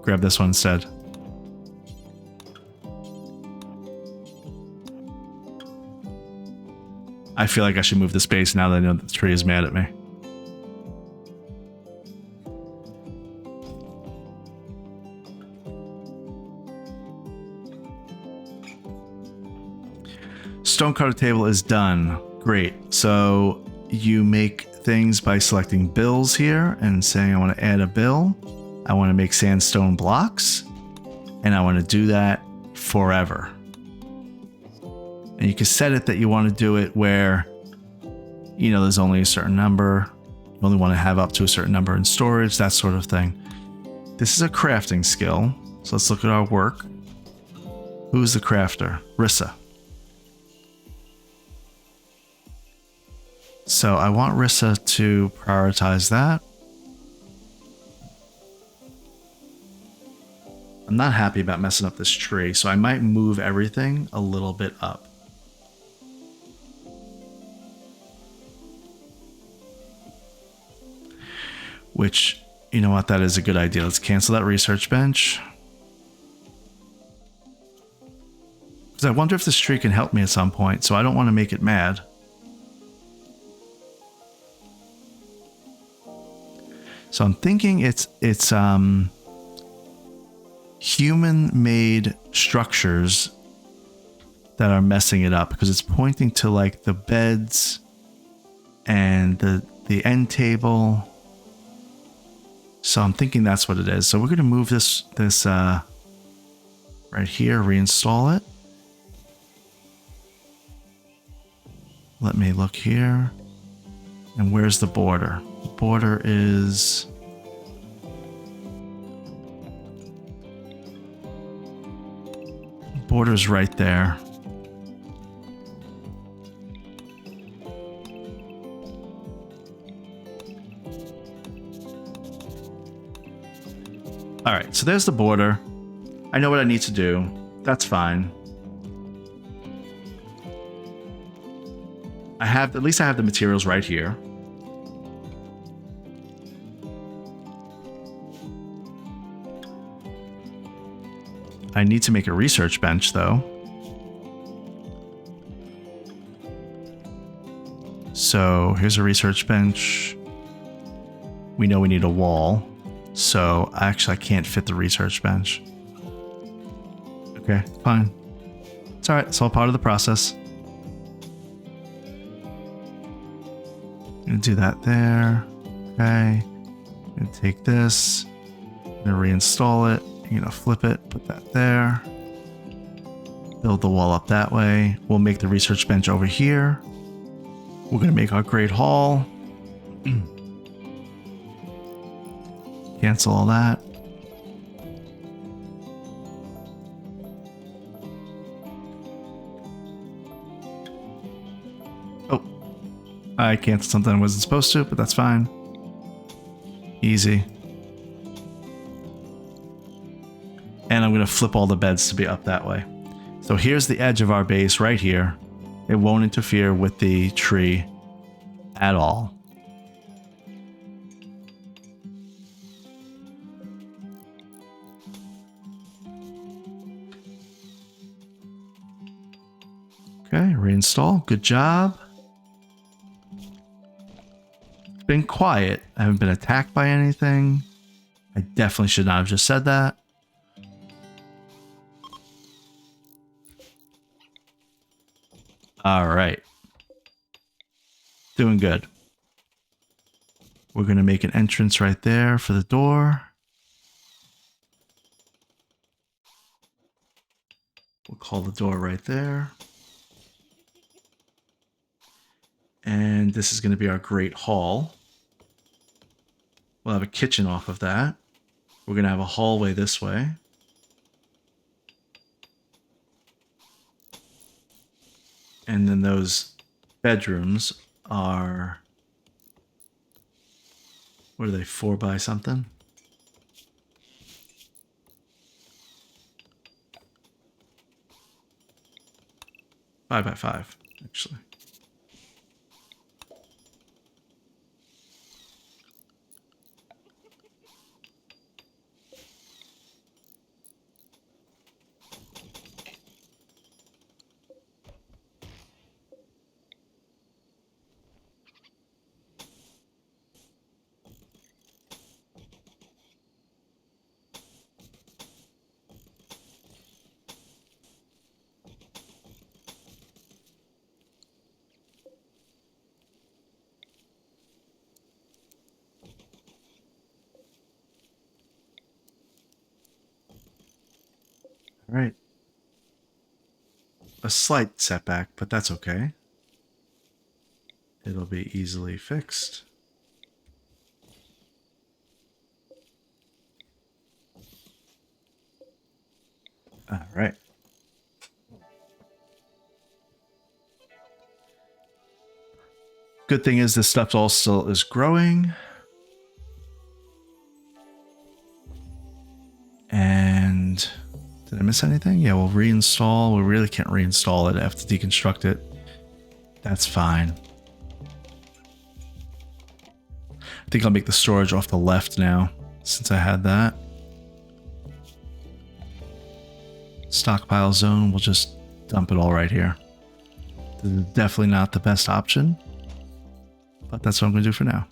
Grab this one instead. I feel like I should move the space now that I know that the tree is mad at me. Stonecutter table is done. Great. So you make things by selecting bills here and saying I want to add a bill. I want to make sandstone blocks. And I want to do that forever. And you can set it that you want to do it where, you know, there's only a certain number. You only want to have up to a certain number in storage, that sort of thing. This is a crafting skill. So let's look at our work. Who's the crafter? Rissa. So I want Rissa to prioritize that. I'm not happy about messing up this tree, so I might move everything a little bit up. Which, you know what, that is a good idea. Let's cancel that research bench. Because I wonder if this tree can help me at some point, so I don't want to make it mad. So I'm thinking it's human-made structures that are messing it up, because it's pointing to like the beds and the end table. So I'm thinking that's what it is. So we're going to move this right here, reinstall it. Let me look here. And where's the border? The border is... border's right there. All right, so there's the border. I know what I need to do. That's fine. At least I have the materials right here. I need to make a research bench though. So here's a research bench. We know we need a wall. So actually I can't fit the research bench. Okay, fine. It's all right. It's all part of the process. I'm gonna do that there. Okay. I'm gonna take this. I'm gonna reinstall it. I'm gonna flip it, put that there. Build the wall up that way. We'll make the research bench over here. We're gonna make our great hall. Cancel all that. Oh, I canceled something I wasn't supposed to, but that's fine. Easy. And I'm going to flip all the beds to be up that way. So here's the edge of our base right here. It won't interfere with the tree at all. Okay, reinstall. Good job. It's been quiet. I haven't been attacked by anything. I definitely should not have just said that. All right. Doing good. We're going to make an entrance right there for the door. We'll call the door right there. And this is going to be our great hall. We'll have a kitchen off of that. We're going to have a hallway this way. And then those bedrooms are, what are they, 4 by something? Five by 5, actually. All right. A slight setback, but that's okay. It'll be easily fixed. All right. Good thing is this stuff all still is growing. And did I miss anything? Yeah, we'll reinstall. We really can't reinstall it. I have to deconstruct it. That's fine. I think I'll make the storage off the left now, since I had that. Stockpile zone, we'll just dump it all right here. This is definitely not the best option, but that's what I'm going to do for now.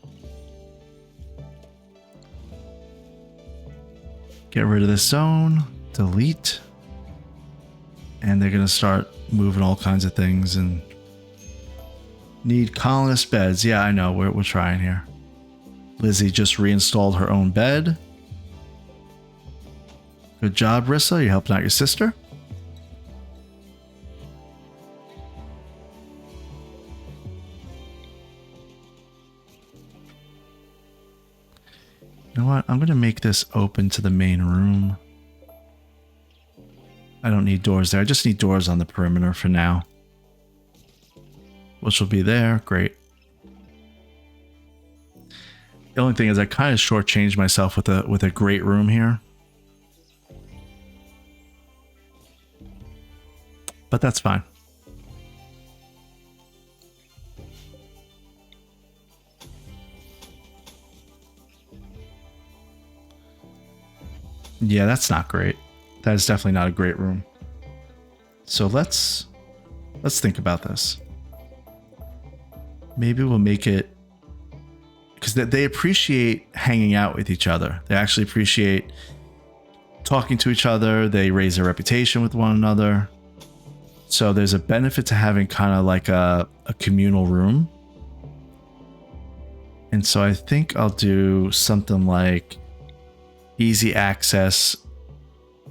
Get rid of this zone, delete, and they're going to start moving all kinds of things and need colonist beds. Yeah, I know, we're trying here. Lizzie just reinstalled her own bed. Good job, Rissa. You're helping out your sister. You know what? I'm going to make this open to the main room. I don't need doors there. I just need doors on the perimeter for now. Which will be there. Great. The only thing is I kind of shortchanged myself with a great room here. But that's fine. Yeah, that's not great. That is definitely not a great room. So let's think about this. Maybe we'll make it, because they appreciate hanging out with each other. They actually appreciate talking to each other. They raise their reputation with one another. So there's a benefit to having kind of like a communal room. And so I think I'll do something like easy access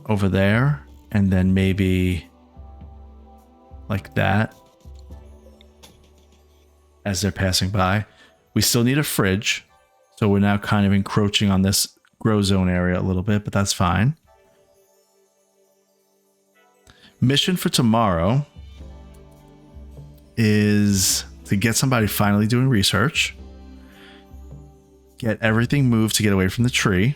over there, and then maybe like that as they're passing by. We still need a fridge, so we're now kind of encroaching on this grow zone area a little bit, but that's fine. Mission for tomorrow is to get somebody finally doing research, get everything moved to get away from the tree.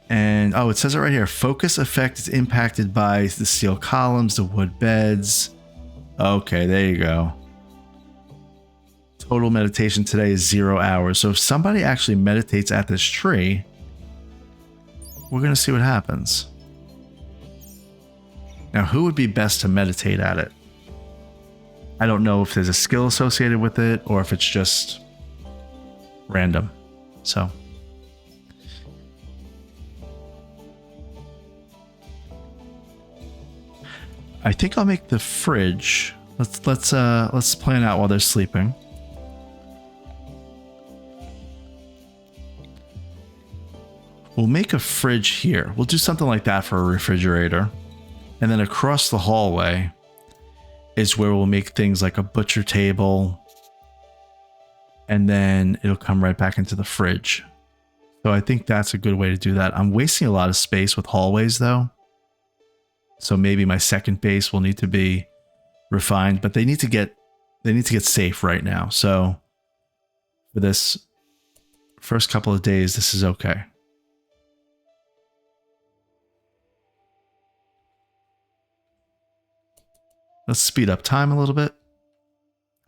And oh, it says it right here. Focus effect is impacted by the steel columns, the wood beds. Okay, there you go. Total meditation today is 0 hours. So if somebody actually meditates at this tree, we're going to see what happens. Now, who would be best to meditate at it? I don't know if there's a skill associated with it or if it's just random. So I think I'll make the fridge. Let's plan out while they're sleeping. We'll make a fridge here. We'll do something like that for a refrigerator. And then across the hallway is where we'll make things like a butcher table and then it'll come right back into the fridge. So I think that's a good way to do that. I'm wasting a lot of space with hallways though. So maybe my second base will need to be refined, but they need to get safe right now. So for this first couple of days, this is okay. Let's speed up time a little bit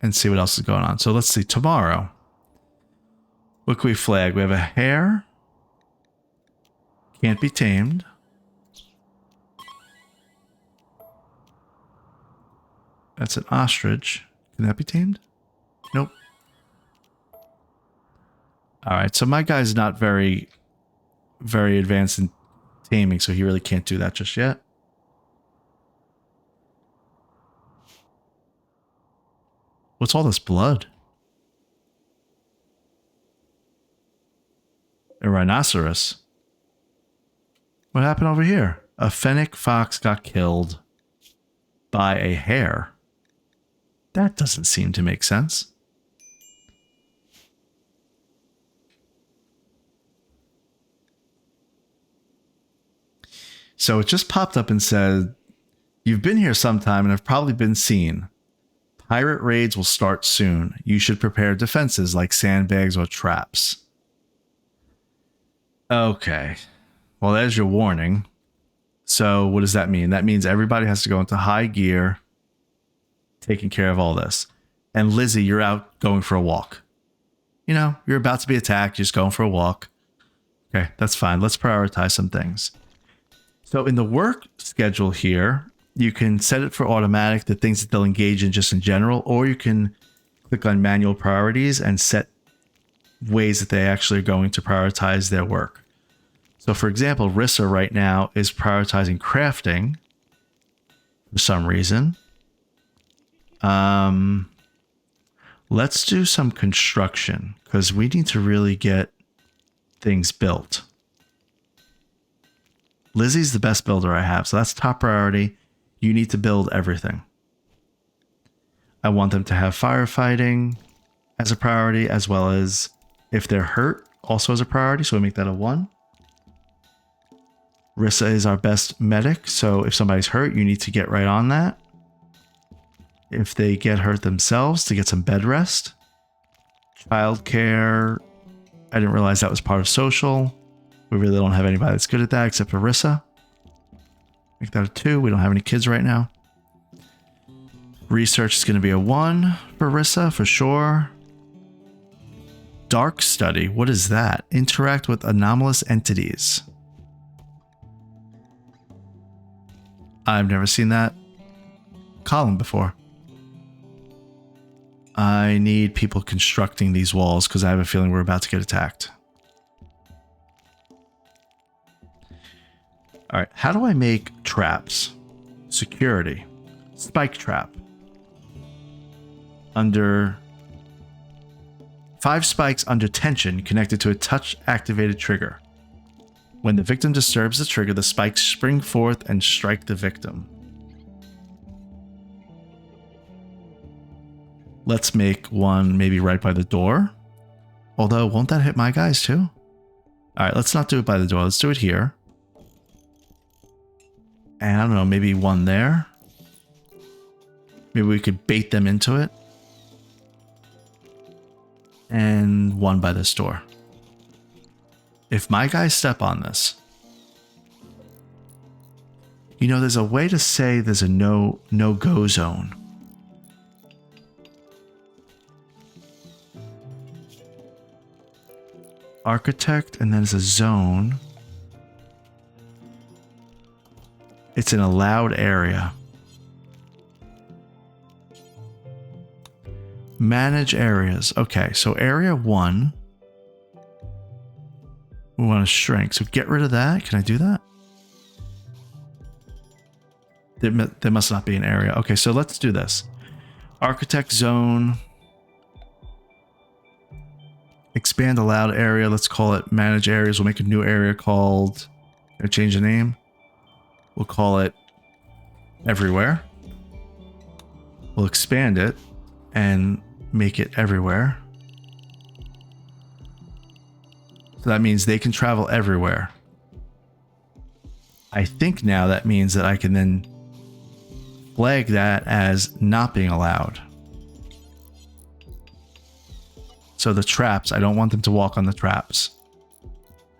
and see what else is going on. So let's see, tomorrow. What can we flag? We have a hare. Can't be tamed. That's an ostrich. Can that be tamed? Nope. Alright, so my guy's not very advanced in taming, so he really can't do that just yet. What's all this blood? A rhinoceros. What happened over here? A fennec fox got killed by a hare. That doesn't seem to make sense. So it just popped up and said, you've been here sometime and have probably been seen. Pirate raids will start soon. You should prepare defenses like sandbags or traps. Okay. Well, there's your warning. So what does that mean? That means everybody has to go into high gear, taking care of all this. And Lizzie, you're out going for a walk. You know, you're about to be attacked. You're just going for a walk. Okay, that's fine. Let's prioritize some things. So in the work schedule here, you can set it for automatic, the things that they'll engage in just in general, or you can click on manual priorities and set ways that they actually are going to prioritize their work. So for example, Rissa right now is prioritizing crafting for some reason. Let's do some construction because we need to really get things built. Lizzie's the best builder I have, so that's top priority. You need to build everything. I want them to have firefighting as a priority, as well as if they're hurt, also as a priority. So we make that a 1. Rissa is our best medic, so if somebody's hurt, you need to get right on that. If they get hurt themselves, to get some bed rest. Childcare, I didn't realize that was part of social. We really don't have anybody that's good at that except for Rissa. Make that a 2. We don't have any kids right now. Research is going to be a 1 for Rissa, for sure. Dark study. What is that? Interact with anomalous entities. I've never seen that column before. I need people constructing these walls because I have a feeling we're about to get attacked. All right, how do I make traps? Security. Spike trap. Under 5 spikes under tension connected to a touch-activated trigger. When the victim disturbs the trigger, the spikes spring forth and strike the victim. Let's make one maybe right by the door. Although, won't that hit my guys too? All right, let's not do it by the door. Let's do it here. And I don't know, maybe one there. Maybe we could bait them into it. And one by this door. If my guys step on this, you know, there's a way to say there's a no-go zone. Architect, and then there's a zone. It's an allowed area. Manage areas. Okay, so area 1. We want to shrink. So get rid of that. Can I do that? There must not be an area. Okay, so let's do this. Architect zone. Expand allowed area. Let's call it manage areas. We'll make a new area called... Can I change the name? We'll call it everywhere. We'll expand it and make it everywhere. So that means they can travel everywhere. I think now that means that I can then flag that as not being allowed. So the traps, I don't want them to walk on the traps.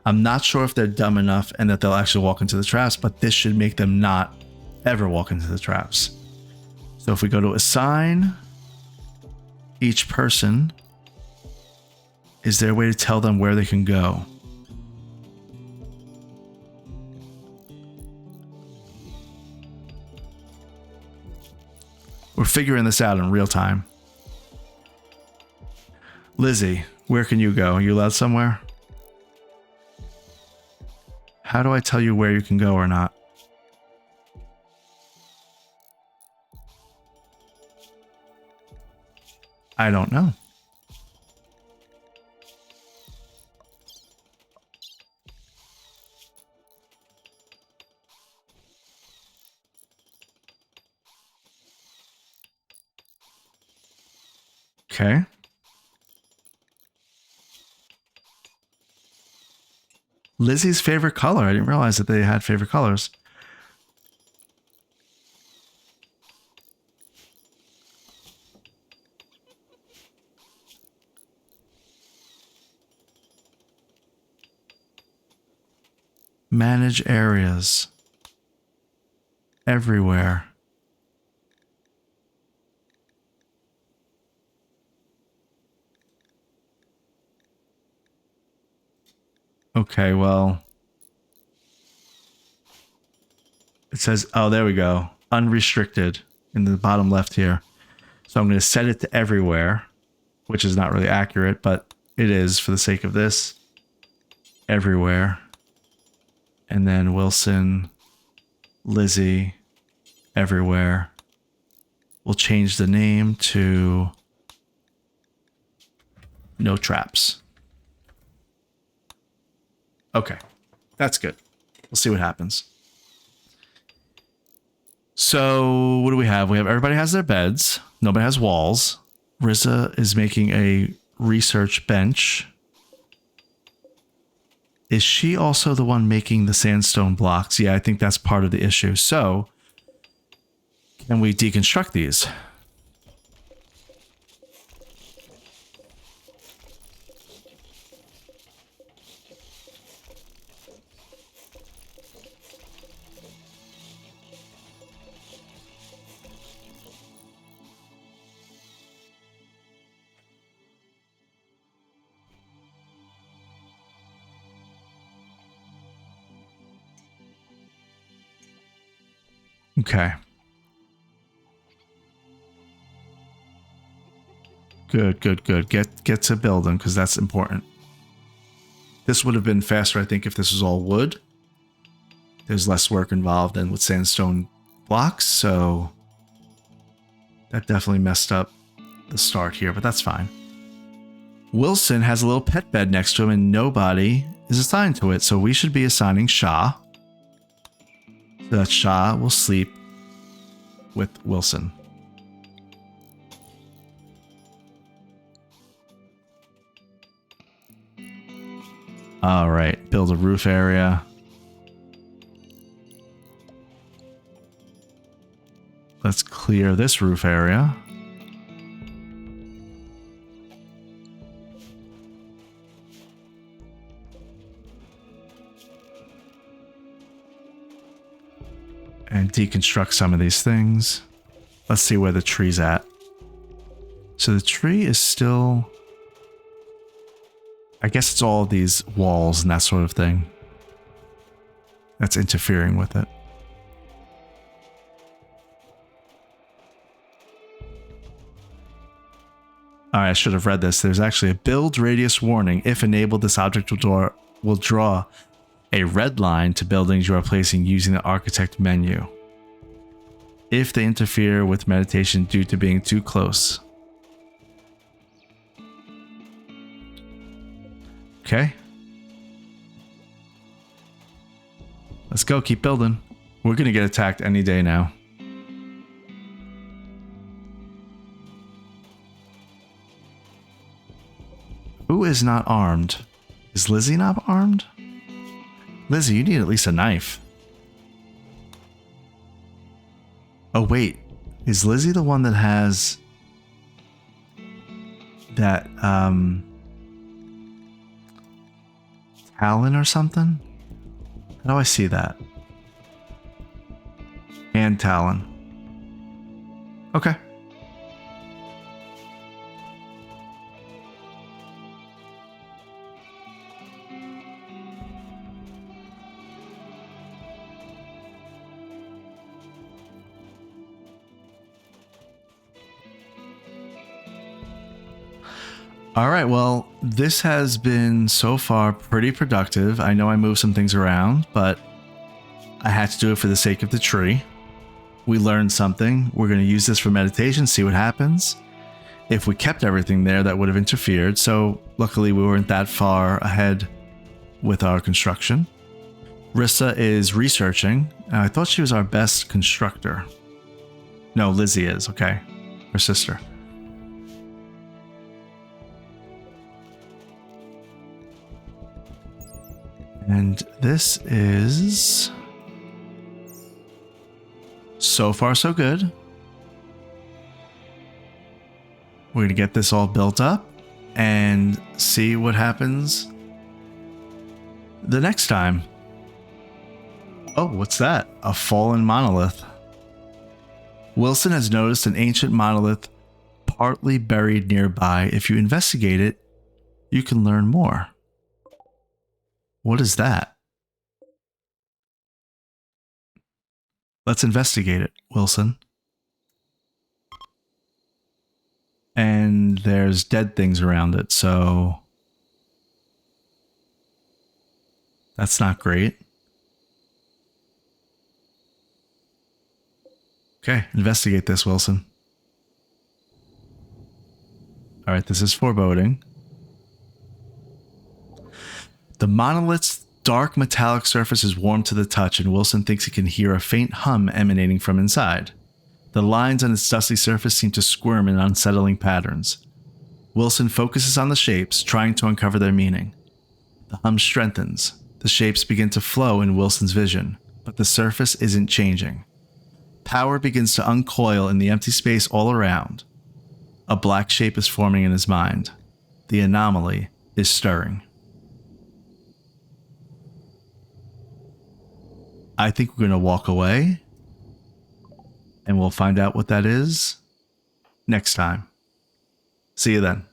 I'm not sure if they're dumb enough and that they'll actually walk into the traps, but this should make them not ever walk into the traps. So if we go to assign each person, is there a way to tell them where they can go? We're figuring this out in real time. Lizzie, where can you go? Are you allowed somewhere? How do I tell you where you can go or not? I don't know. Okay. Lizzie's favorite color. I didn't realize that they had favorite colors. Manage areas. Everywhere. Okay, well, it says, oh, there we go. Unrestricted in the bottom left here. So I'm going to set it to everywhere, which is not really accurate, but it is for the sake of this. Everywhere. And then Wilson, Lizzie, everywhere. We'll change the name to no traps. Okay, that's good. We'll see what happens. So what do we have? We have everybody has their beds. Nobody has walls. Riza is making a research bench. Is she also the one making the sandstone blocks? Yeah, I think that's part of the issue. So can we deconstruct these? Okay. Good. Get to building because that's important. This would have been faster, I think, if this was all wood. There's less work involved than with sandstone blocks, so that definitely messed up the start here, but that's fine. Wilson has a little pet bed next to him and nobody is assigned to it, so we should be assigning Shah. So that Shah will sleep with Wilson. All right, build a roof area. Let's clear this roof area. And deconstruct some of these things. Let's see where the tree's at. So the tree is still... I guess it's all of these walls and that sort of thing that's interfering with it. Alright, I should have read this. There's actually a build radius warning. If enabled, this object will draw a red line to buildings you are placing using the architect menu. If they interfere with meditation due to being too close. Okay. Let's go, keep building. We're gonna get attacked any day now. Who is not armed? Is Lizzie not armed? Lizzie, you need at least a knife. Oh, wait. Is Lizzie the one that has that, talon or something? How do I see that? And talon. Okay. All right, well, this has been so far pretty productive. I know I moved some things around, but I had to do it for the sake of the tree. We learned something. We're going to use this for meditation, see what happens. If we kept everything there, that would have interfered. So luckily we weren't that far ahead with our construction. Rissa is researching. I thought she was our best constructor. No, Lizzie is, okay. Her sister. And this is... so far, so good. We're going to get this all built up and see what happens the next time. Oh, what's that? A fallen monolith. Wilson has noticed an ancient monolith partly buried nearby. If you investigate it, you can learn more. What is that? Let's investigate it, Wilson. And there's dead things around it, so that's not great. Okay, investigate this, Wilson. All right, this is foreboding. The monolith's dark metallic surface is warm to the touch, and Wilson thinks he can hear a faint hum emanating from inside. The lines on its dusty surface seem to squirm in unsettling patterns. Wilson focuses on the shapes, trying to uncover their meaning. The hum strengthens. The shapes begin to flow in Wilson's vision, but the surface isn't changing. Power begins to uncoil in the empty space all around. A black shape is forming in his mind. The anomaly is stirring. I think we're going to walk away, and we'll find out what that is next time. See you then.